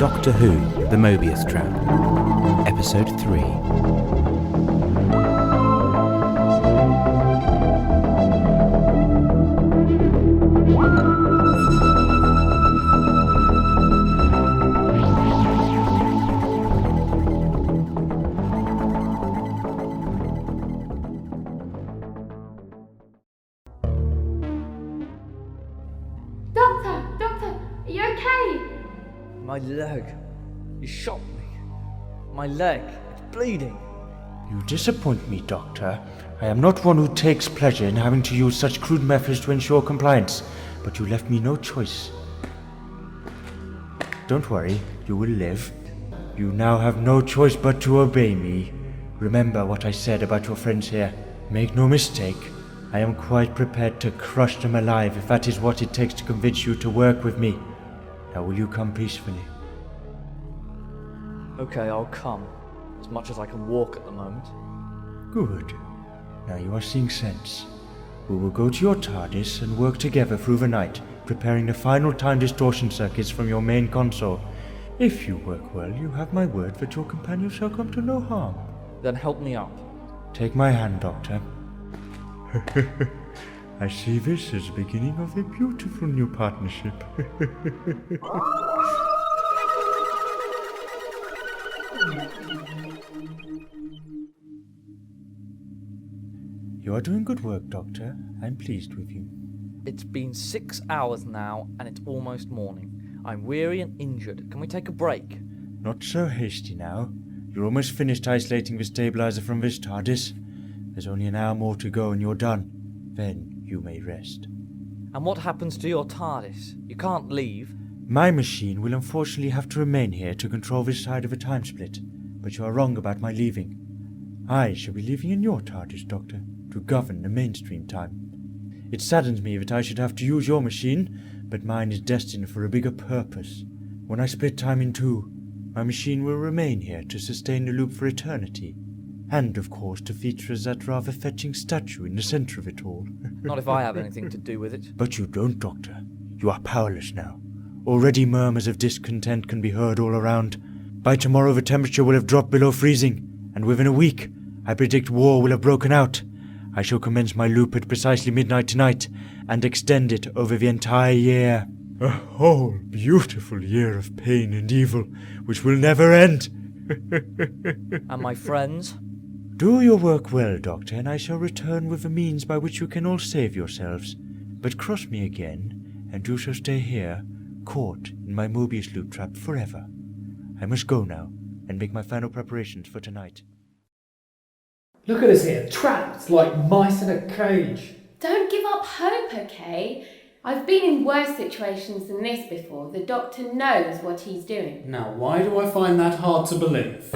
Doctor Who, The Mobius Trap, Episode 3. Doctor, are you okay? My leg. You shot me. My leg. It's bleeding. You disappoint me, Doctor. I am not one who takes pleasure in having to use such crude methods to ensure compliance, but you left me no choice. Don't worry, you will live. You now have no choice but to obey me. Remember what I said about your friends here. Make no mistake, I am quite prepared to crush them alive if that is what it takes to convince you to work with me. Now will you come peacefully? Okay, I'll come. As much as I can walk at the moment. Good. Now you are seeing sense. We will go to your TARDIS and work together through the night, preparing the final time distortion circuits from your main console. If you work well, you have my word that your companion shall come to no harm. Then help me up. Take my hand, Doctor. I see this as the beginning of a beautiful new partnership. You are doing good work, Doctor. I'm pleased with you. It's been 6 hours now, and it's almost morning. I'm weary and injured. Can we take a break? Not so hasty now. You're almost finished isolating the stabilizer from this TARDIS. There's only an hour more to go and you're done. Then you may rest. And what happens to your TARDIS? You can't leave. My machine will unfortunately have to remain here to control this side of a time split. But you are wrong about my leaving. I shall be leaving in your TARDIS, Doctor, to govern the mainstream time. It saddens me that I should have to use your machine, but mine is destined for a bigger purpose. When I split time in two, my machine will remain here to sustain the loop for eternity. And, of course, to feature as that rather fetching statue in the centre of it all. Not if I have anything to do with it. But you don't, Doctor. You are powerless now. Already murmurs of discontent can be heard all around. By tomorrow the temperature will have dropped below freezing, and within a week, I predict war will have broken out. I shall commence my loop at precisely midnight tonight, and extend it over the entire year. A whole beautiful year of pain and evil, which will never end. And my friends? Do your work well, Doctor, and I shall return with the means by which you can all save yourselves. But cross me again, and you shall stay here, caught in my Mobius loop trap forever. I must go now, and make my final preparations for tonight. Look at us here, trapped like mice in a cage. Don't give up hope, okay? I've been in worse situations than this before. The Doctor knows what he's doing. Now, why do I find that hard to believe?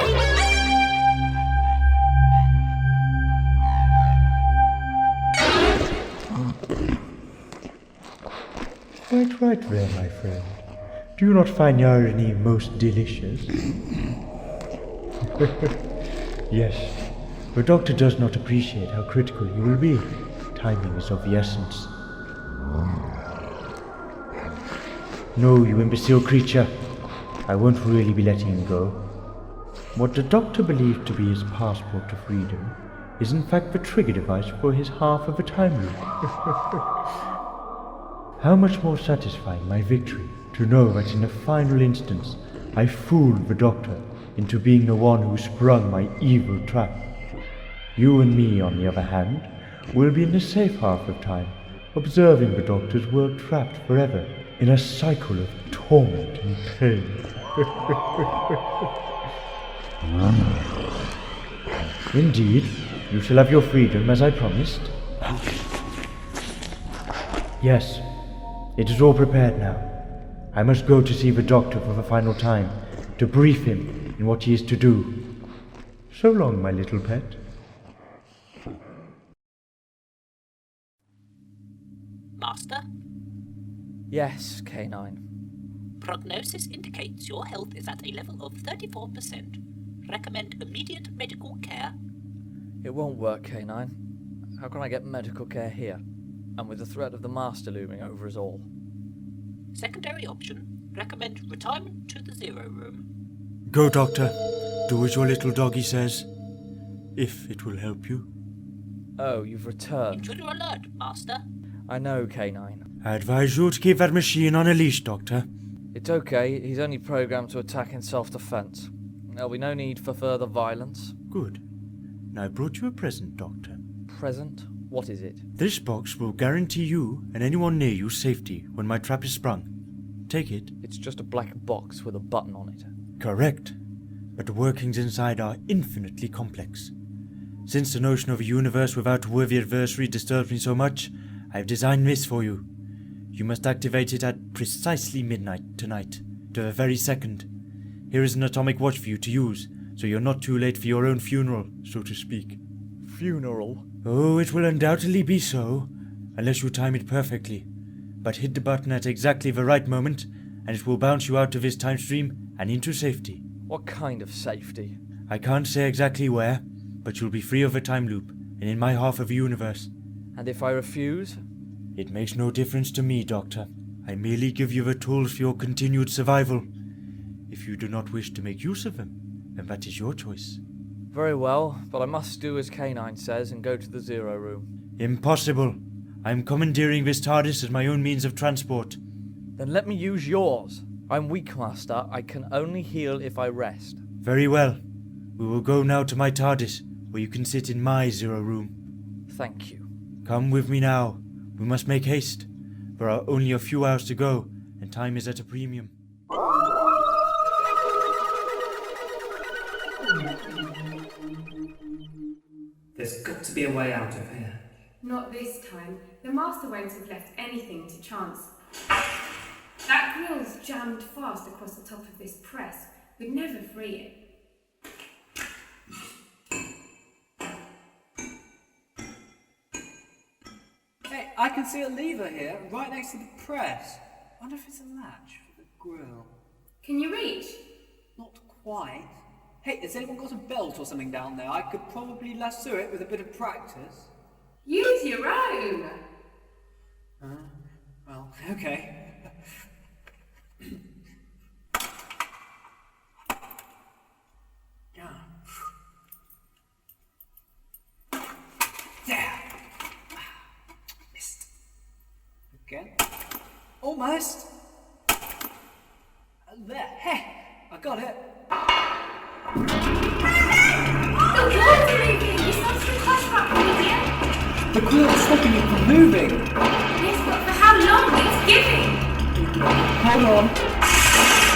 Quite right there, my friend. Do you not find the irony most delicious? Yes, the Doctor does not appreciate how critical you will be. Timing is of the essence. No, you imbecile creature. I won't really be letting him go. What the Doctor believed to be his passport to freedom is in fact the trigger device for his half of a time loop. How much more satisfying my victory to know that in the final instance I fooled the Doctor into being the one who sprung my evil trap. You and me, on the other hand, will be in the safe half of time, observing the Doctor's world trapped forever in a cycle of torment and pain. Indeed, you shall have your freedom as I promised. Yes, it is all prepared now. I must go to see the Doctor for the final time, to brief him in what he is to do. So long, my little pet. Master, Yes, K9. prognosis indicates your health is at a level of 34%. Recommend immediate medical care. It won't work, K9. How can I get medical care here? And with the threat of the Master looming over us all. Secondary option, Recommend retirement to the 0 room. Go, Doctor. Do as your little doggy says. If it will help you. Oh, you've returned. Intruder alert, Master. I know, K9. I advise you to keep that machine on a leash, Doctor. It's okay, he's only programmed to attack in self-defense. There'll be no need for further violence. Good. Now I brought you a present, Doctor. Present? What is it? This box will guarantee you and anyone near you safety when my trap is sprung. Take it. It's just a black box with a button on it. Correct. But the workings inside are infinitely complex. Since the notion of a universe without a worthy adversary disturbs me so much, I have designed this for you. You must activate it at precisely midnight tonight, to the very second. Here is an atomic watch for you to use, so you're not too late for your own funeral, so to speak. Funeral? Oh, it will undoubtedly be so, unless you time it perfectly. But hit the button at exactly the right moment, and it will bounce you out of this time stream and into safety. What kind of safety? I can't say exactly where, but you'll be free of a time loop, and in my half of the universe. And if I refuse? It makes no difference to me, Doctor. I merely give you the tools for your continued survival. If you do not wish to make use of them, then that is your choice. Very well, but I must do as K9 says and go to the 0 room. Impossible. I am commandeering this TARDIS as my own means of transport. Then let me use yours. I'm weak, Master. I can only heal if I rest. Very well. We will go now to my TARDIS, where you can sit in my 0 room. Thank you. Come with me now. We must make haste. There are only a few hours to go, and time is at a premium. There's got to be a way out of here. Not this time. The Master won't have left anything to chance. That grill's jammed fast across the top of this press. We'd never free it. Hey, I can see a lever here, right next to the press. Wonder if it's a latch for the grill. Can you reach? Not quite. Hey, has anyone got a belt or something down there? I could probably lasso it with a bit of practice. Use your own! Well, okay. There! Missed. Again. Almost! There! Hey! I got it! The wall's moving! It's not so close back, idiot! The grill's stopping it from moving! Yes, but for how long? It's giving! Hold on!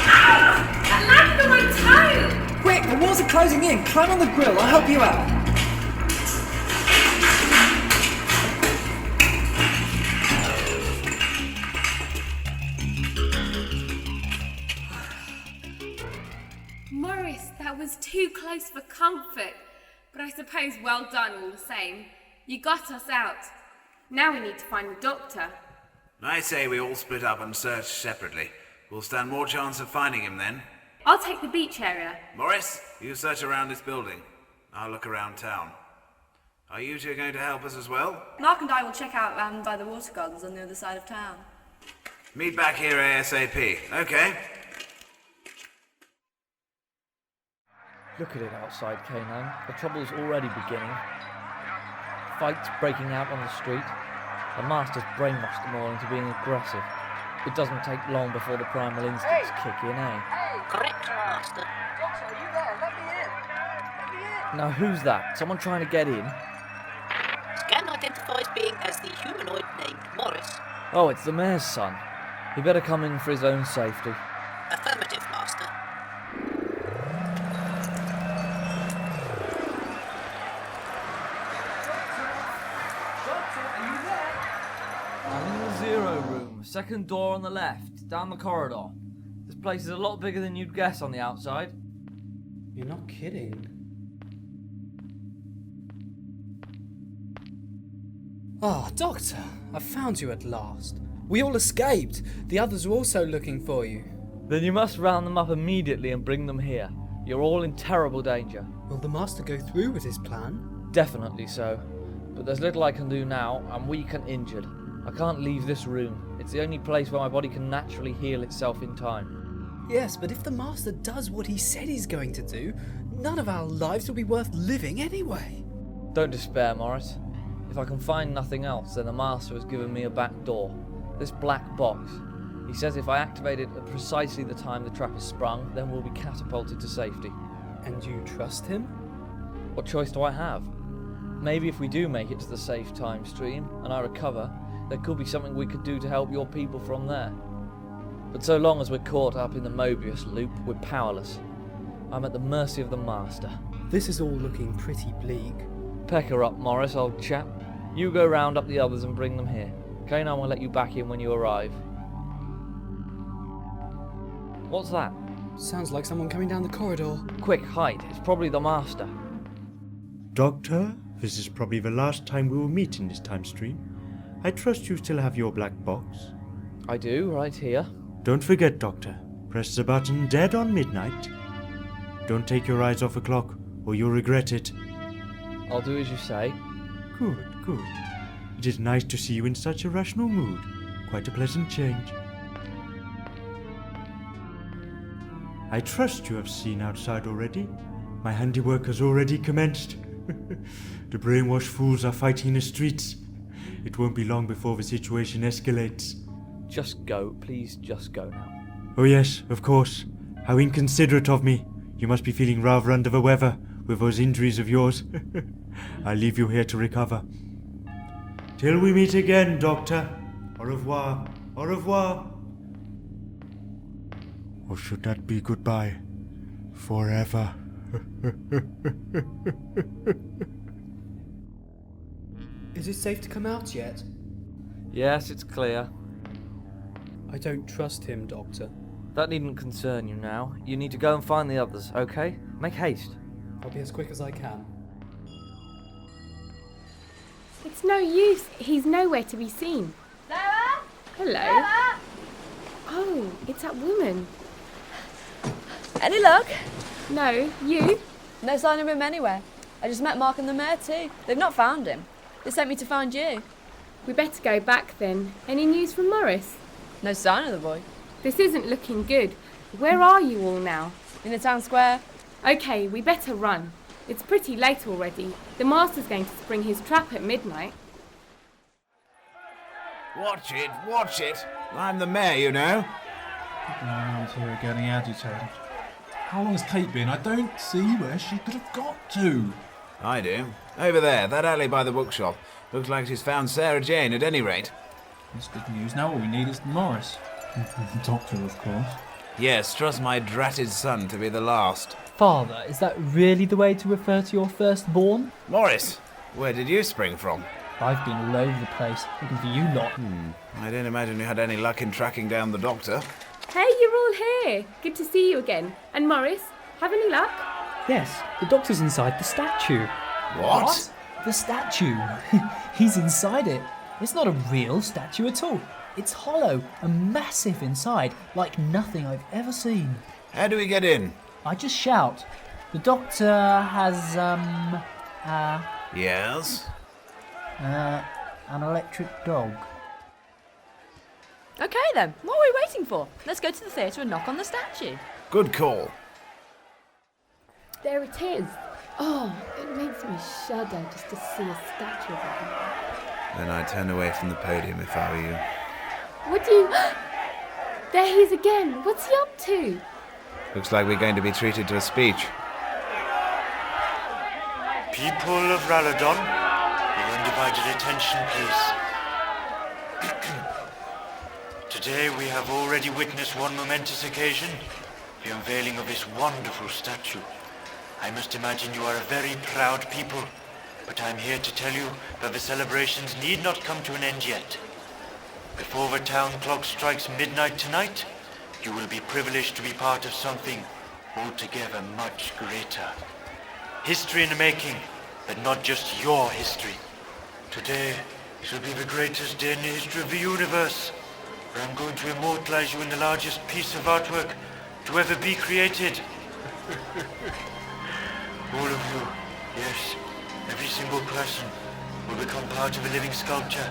Ow! That landed on my toe! Quick! The walls are closing in! Climb on the grill, I'll help you out! Morris, that was too close for comfort. But I suppose well done all the same. You got us out. Now we need to find the doctor. I say we all split up and search separately. We'll stand more chance of finding him then. I'll take the beach area. Morris, you search around this building. I'll look around town. Are you two going to help us as well? Mark and I will check out round by the water gardens on the other side of town. Meet back here ASAP, okay? Look at it outside, K9. The trouble's already beginning. Fights breaking out on the street. The Master's brainwashed them all into being aggressive. It doesn't take long before the primal instincts kick in, eh? Correct, Master. Doctor, are you there? Let me in! Let me in! Now who's that? Someone trying to get in? Scan identifies being as the humanoid named Morris. Oh, it's the mayor's son. He better come in for his own safety. Affirmative, Master. I'm in the 0 room, second door on the left, down the corridor. This place is a lot bigger than you'd guess on the outside. You're not kidding. Ah, Doctor, I found you at last. We all escaped. The others were also looking for you. Then you must round them up immediately and bring them here. You're all in terrible danger. Will the Master go through with his plan? Definitely so. But there's little I can do now, and weak and injured. I can't leave this room. It's the only place where my body can naturally heal itself in time. Yes, but if the Master does what he said he's going to do, none of our lives will be worth living anyway. Don't despair, Morris. If I can find nothing else, then the Master has given me a back door. This black box. He says if I activate it at precisely the time the trap is sprung, then we'll be catapulted to safety. And you trust him? What choice do I have? Maybe if we do make it to the safe time stream, and I recover, there could be something we could do to help your people from there. But so long as we're caught up in the Mobius loop, we're powerless. I'm at the mercy of the Master. This is all looking pretty bleak. Pecker up, Morris, old chap. You go round up the others and bring them here. Kanan will let you back in when you arrive. What's that? Sounds like someone coming down the corridor. Quick, hide. It's probably the Master. Doctor, this is probably the last time we will meet in this time stream. I trust you still have your black box. I do, right here. Don't forget, Doctor. Press the button dead on midnight. Don't take your eyes off the clock, or you'll regret it. I'll do as you say. Good, good. It is nice to see you in such a rational mood. Quite a pleasant change. I trust you have seen outside already. My handiwork has already commenced. The brainwashed fools are fighting in the streets. It won't be long before the situation escalates. Just go, please, just go now. Oh yes, of course. How inconsiderate of me. You must be feeling rather under the weather with those injuries of yours. I'll leave you here to recover. Till we meet again, Doctor. Au revoir. Au revoir. Or should that be goodbye? Forever. Is it safe to come out yet? Yes, it's clear. I don't trust him, Doctor. That needn't concern you now. You need to go and find the others, okay? Make haste. I'll be as quick as I can. It's no use. He's nowhere to be seen. Sarah? Hello. Sarah? Oh, it's that woman. Any luck? No, you? No sign of him anywhere. I just met Mark and the mayor too. They've not found him. They sent me to find you. We better go back then. Any news from Morris? No sign of the boy. This isn't looking good. Where are you all now? In the town square. Okay, we better run. It's pretty late already. The Master's going to spring his trap at midnight. Watch it, watch it. I'm the mayor, you know. People around here are getting agitated. How long has Kate been? I don't see where she could have got to. I do. Over there, that alley by the bookshop. Looks like she's found Sarah Jane at any rate. That's good news. Now all we need is Morris. The doctor, of course. Yes, trust my dratted son to be the last. Father, is that really the way to refer to your firstborn? Morris, where did you spring from? I've been all over the place, looking for you lot. I don't imagine you had any luck in tracking down the doctor. Hey, you're all here. Good to see you again. And Morris, have any luck? Yes, the doctor's inside the statue. What? The statue. He's inside it. It's not a real statue at all. It's hollow and massive inside, like nothing I've ever seen. How do we get in? I just shout. The doctor has, Yes? an electric dog. Okay then, what are we waiting for? Let's go to the theatre and knock on the statue. Good call. There it is. Oh, it makes me shudder just to see a statue of him. Then I'd turn away from the podium if I were you. What do you... There he is again. What's he up to? Looks like we're going to be treated to a speech. People of Ralladon, your undivided attention, please. Today we have already witnessed one momentous occasion, the unveiling of this wonderful statue. I must imagine you are a very proud people, but I'm here to tell you that the celebrations need not come to an end yet. Before the town clock strikes midnight tonight, you will be privileged to be part of something altogether much greater. History in the making, but not just your history. Today shall be the greatest day in the history of the universe, where I'm going to immortalize you in the largest piece of artwork to ever be created. All of you, yes, every single person, will become part of a living sculpture.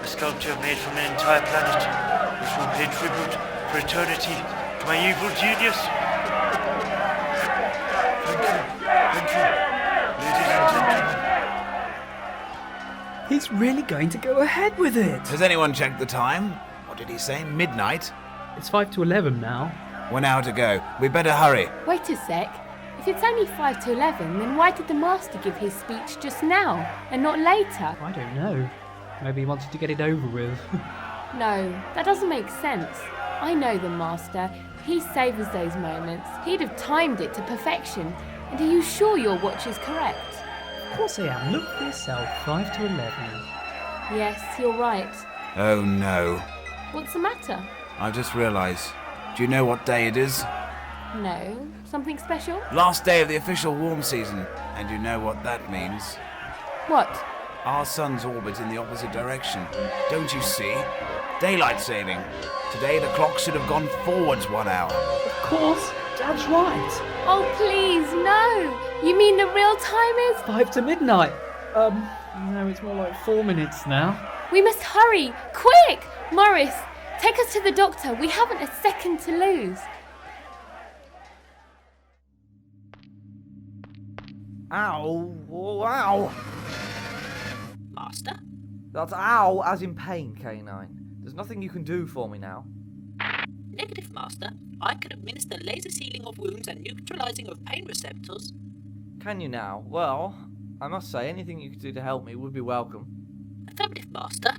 A sculpture made from an entire planet, which will pay tribute for eternity to my evil genius. Thank you, ladies and gentlemen. He's really going to go ahead with it. Has anyone checked the time? What did he say? Midnight? It's 5 to 11 now. 1 hour to go. We better hurry. Wait a sec. If it's only 5 to 11, then why did the master give his speech just now and not later? I don't know. Maybe he wanted to get it over with. No, that doesn't make sense. I know the master. He savours those moments. He'd have timed it to perfection. And are you sure your watch is correct? Of course I am. Look for yourself. 5 to 11. Yes, you're right. Oh no. What's the matter? I've just realised. Do you know what day it is? No. Something special? Last day of the official warm season. And you know what that means? What? Our sun's orbit in the opposite direction. Don't you see? Daylight saving. Today the clock should have gone forwards 1 hour. Of course. Dad's right. Oh, please, no. You mean the real time is? 5 to midnight. No, it's more like 4 minutes now. We must hurry. Quick! Morris, take us to the doctor. We haven't a second to lose. Ow! Oh, ow! Master? That's ow as in pain, K9. There's nothing you can do for me now. Negative, Master. I can administer laser sealing of wounds and neutralizing of pain receptors. Can you now? Well, I must say, anything you could do to help me would be welcome. Affirmative, Master.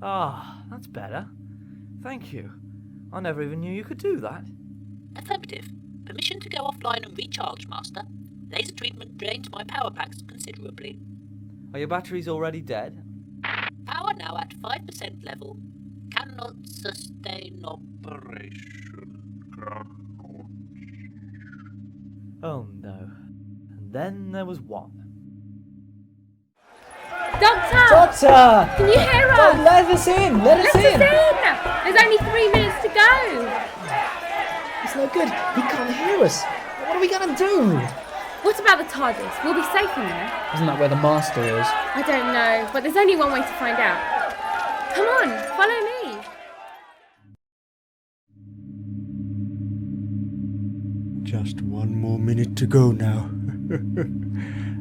Ah, that's better. Thank you. I never even knew you could do that. Affirmative. Permission to go offline and recharge, Master. Laser treatment drains my power packs considerably. Are your batteries already dead? Power now at 5% level. Cannot sustain operation. Oh no. And then there was one. Doctor! Doctor! Can you hear us? Oh, let us in! Let us in! There's only 3 minutes to go! It's no good. He can't hear us. What are we going to do? What about the TARDIS? We'll be safe in there. Isn't that where the master is? I don't know, but there's only one way to find out. Come on, follow me. Just 1 more minute to go now.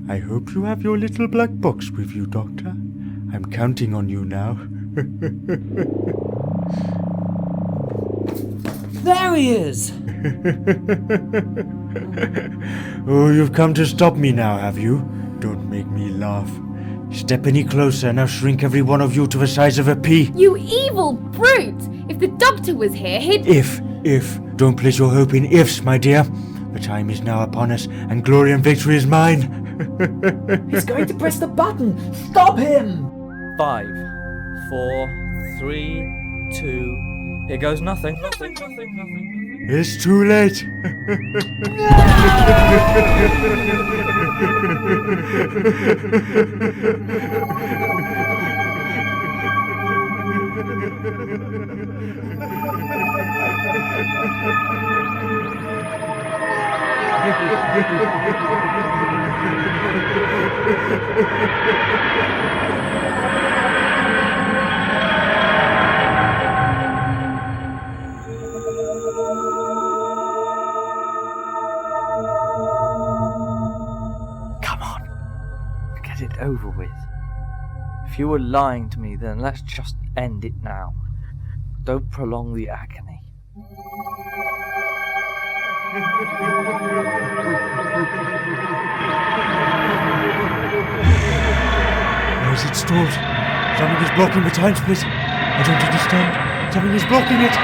I hope you have your little black box with you, Doctor. I'm counting on you now. There he is! Oh, you've come to stop me now, have you? Don't make me laugh. Step any closer and I'll shrink every one of you to the size of a pea. You evil brute! If the doctor was here, he'd... If. Don't place your hope in ifs, my dear. The time is now upon us, and glory and victory is mine. He's going to press the button! Stop him! 5, 4, 3, 2... Here goes nothing. Nothing. It's too late. Come on. Get it over with. If you were lying to me, then let's just end it now. Don't prolong the agony. Why is it stalled? Something is blocking the time split. I don't understand. Something is blocking it.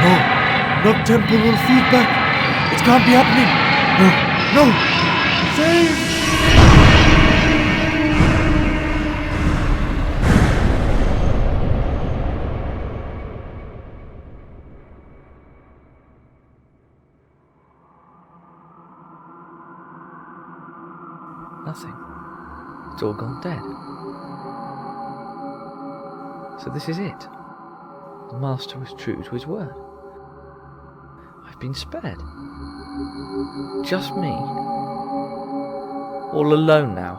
No. Not temporal feedback. It can't be happening. No. Save! Nothing. It's all gone dead. So this is it. The master was true to his word. I've been spared. Just me. All alone now.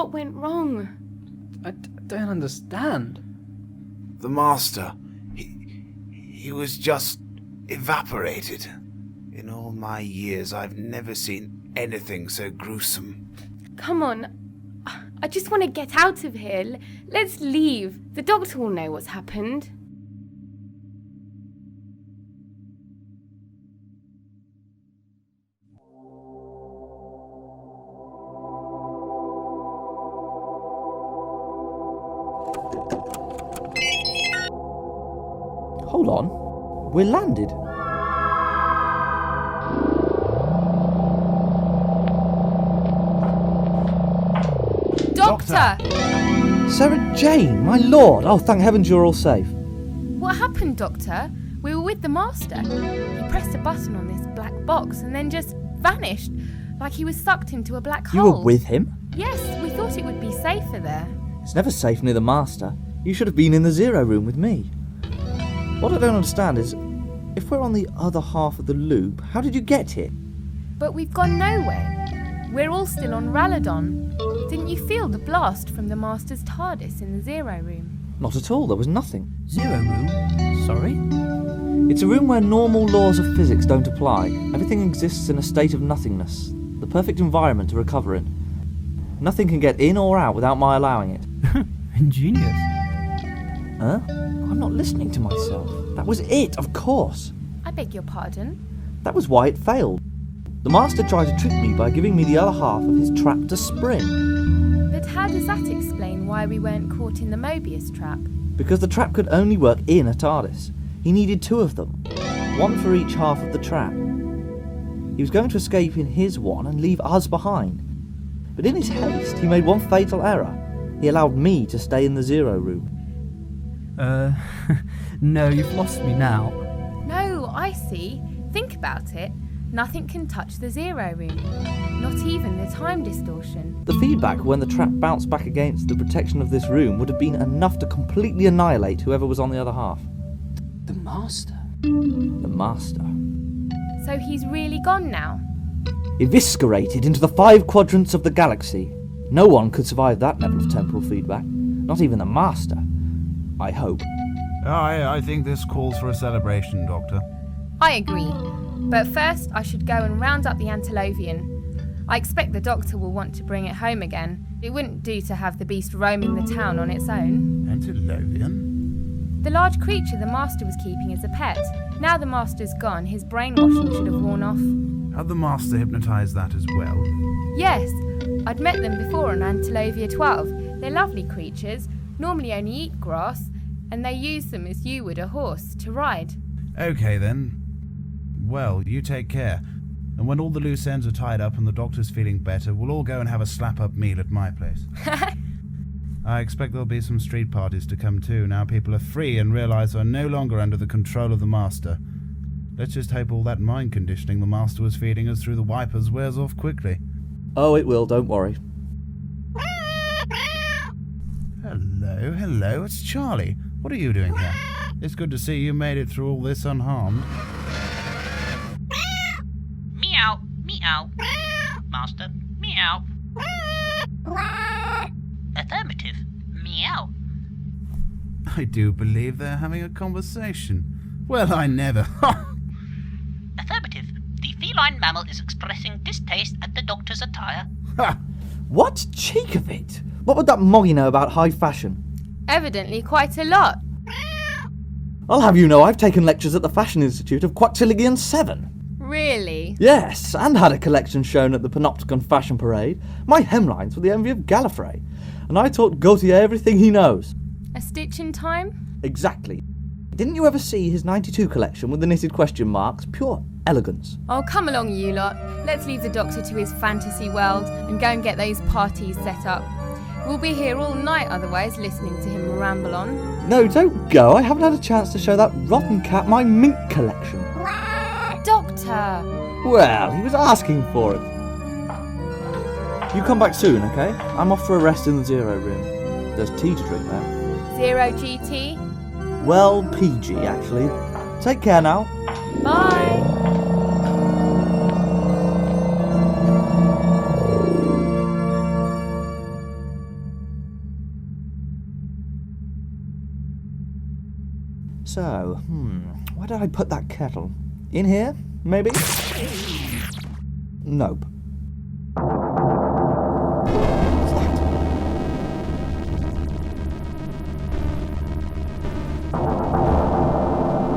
What went wrong? I don't understand. The Master, he was just evaporated. In all my years, I've never seen anything so gruesome. Come on. I just want to get out of here. Let's leave. The doctor will know what's happened. Hold on. We're landed. Doctor! Sarah Jane, my lord! Oh, thank heavens you're all safe. What happened, Doctor? We were with the Master. He pressed a button on this black box and then just vanished, like he was sucked into a black hole. You were with him? Yes, we thought it would be safer there. It's never safe near the Master. You should have been in the Zero Room with me. What I don't understand is, if we're on the other half of the loop, how did you get here? But we've gone nowhere. We're all still on Ralladon. Didn't you feel the blast from the Master's TARDIS in the Zero Room? Not at all, there was nothing. Zero Room? Sorry? It's a room where normal laws of physics don't apply. Everything exists in a state of nothingness. The perfect environment to recover in. Nothing can get in or out without my allowing it. Ingenious. Huh? I'm not listening to myself. That was it, of course. I beg your pardon? That was why it failed. The Master tried to trick me by giving me the other half of his trap to spring. But how does that explain why we weren't caught in the Mobius Trap? Because the trap could only work in a TARDIS. He needed two of them. One for each half of the trap. He was going to escape in his one and leave us behind. But in his haste, he made one fatal error. He allowed me to stay in the Zero Room. No, you've lost me now. No, I see. Think about it. Nothing can touch the Zero Room. Not even the time distortion. The feedback when the trap bounced back against the protection of this room would have been enough to completely annihilate whoever was on the other half. The Master? The Master. So he's really gone now? Eviscerated into the 5 quadrants of the galaxy. No one could survive that level of temporal feedback. Not even the Master. I hope. I think this calls for a celebration, Doctor. I agree. But first, I should go and round up the Antilovian. I expect the Doctor will want to bring it home again. It wouldn't do to have the beast roaming the town on its own. Antilovian? The large creature the Master was keeping as a pet. Now the Master's gone, his brainwashing should have worn off. Had the Master hypnotised that as well? Yes, I'd met them before on Antilovia 12. They're lovely creatures, normally only eat grass, and they use them as you would a horse, to ride. Okay then. Well, you take care. And when all the loose ends are tied up and the Doctor's feeling better, we'll all go and have a slap-up meal at my place. I expect there'll be some street parties to come too, now people are free and realise they're no longer under the control of the Master. Let's just hope all that mind conditioning the Master was feeding us through the wipers wears off quickly. Oh, it will, don't worry. Hello, it's Charlie. What are you doing here? It's good to see you made it through all this unharmed. Meow, meow. Master, meow. Affirmative, meow. I do believe they're having a conversation. Well, I never. Affirmative. The feline mammal is expressing distaste at the Doctor's attire. Ha! What cheek of it? What would that moggy know about high fashion? Evidently quite a lot. I'll have you know I've taken lectures at the Fashion Institute of Quatilligian 7. Really? Yes, and had a collection shown at the Panopticon Fashion Parade. My hemlines were the envy of Gallifrey, and I taught Gautier everything he knows. A stitch in time? Exactly. Didn't you ever see his 92 collection with the knitted question marks? Pure elegance. Oh, come along, you lot. Let's leave the Doctor to his fantasy world and go and get those parties set up. We'll be here all night otherwise, listening to him ramble on. No, don't go. I haven't had a chance to show that rotten cat my mink collection. Doctor! Well, he was asking for it. You come back soon, okay? I'm off for a rest in the Zero Room. There's tea to drink there. Zero GT? Well, PG, actually. Take care now. Bye! So, where did I put that kettle? In here, maybe? Nope.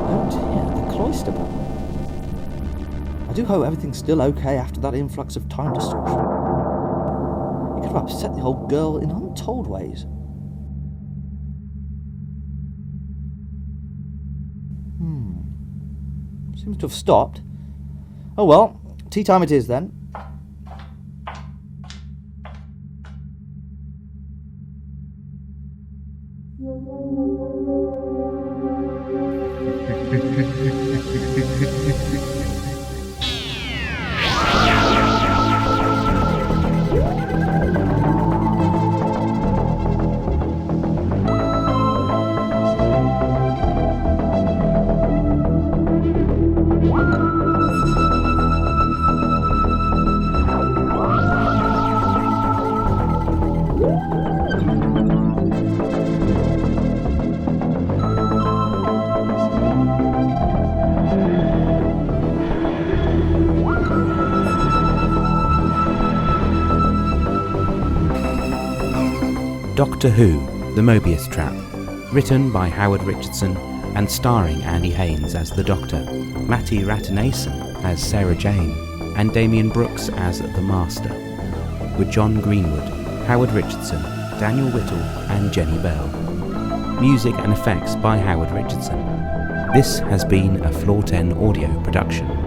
Oh dear, the cloister bell. I do hope everything's still okay after that influx of time distortion. It could have upset the old girl in untold ways. Seems to have stopped. Oh well, tea time it is then. Doctor Who, The Mobius Trap, written by Howard Richardson and starring Andy Haynes as the Doctor, Matty Ratanason as Sarah Jane, and Damien Brooks as the Master, with John Greenwood, Howard Richardson, Daniel Whittle and Jenny Bell. Music and effects by Howard Richardson. This has been a FloorTen audio production.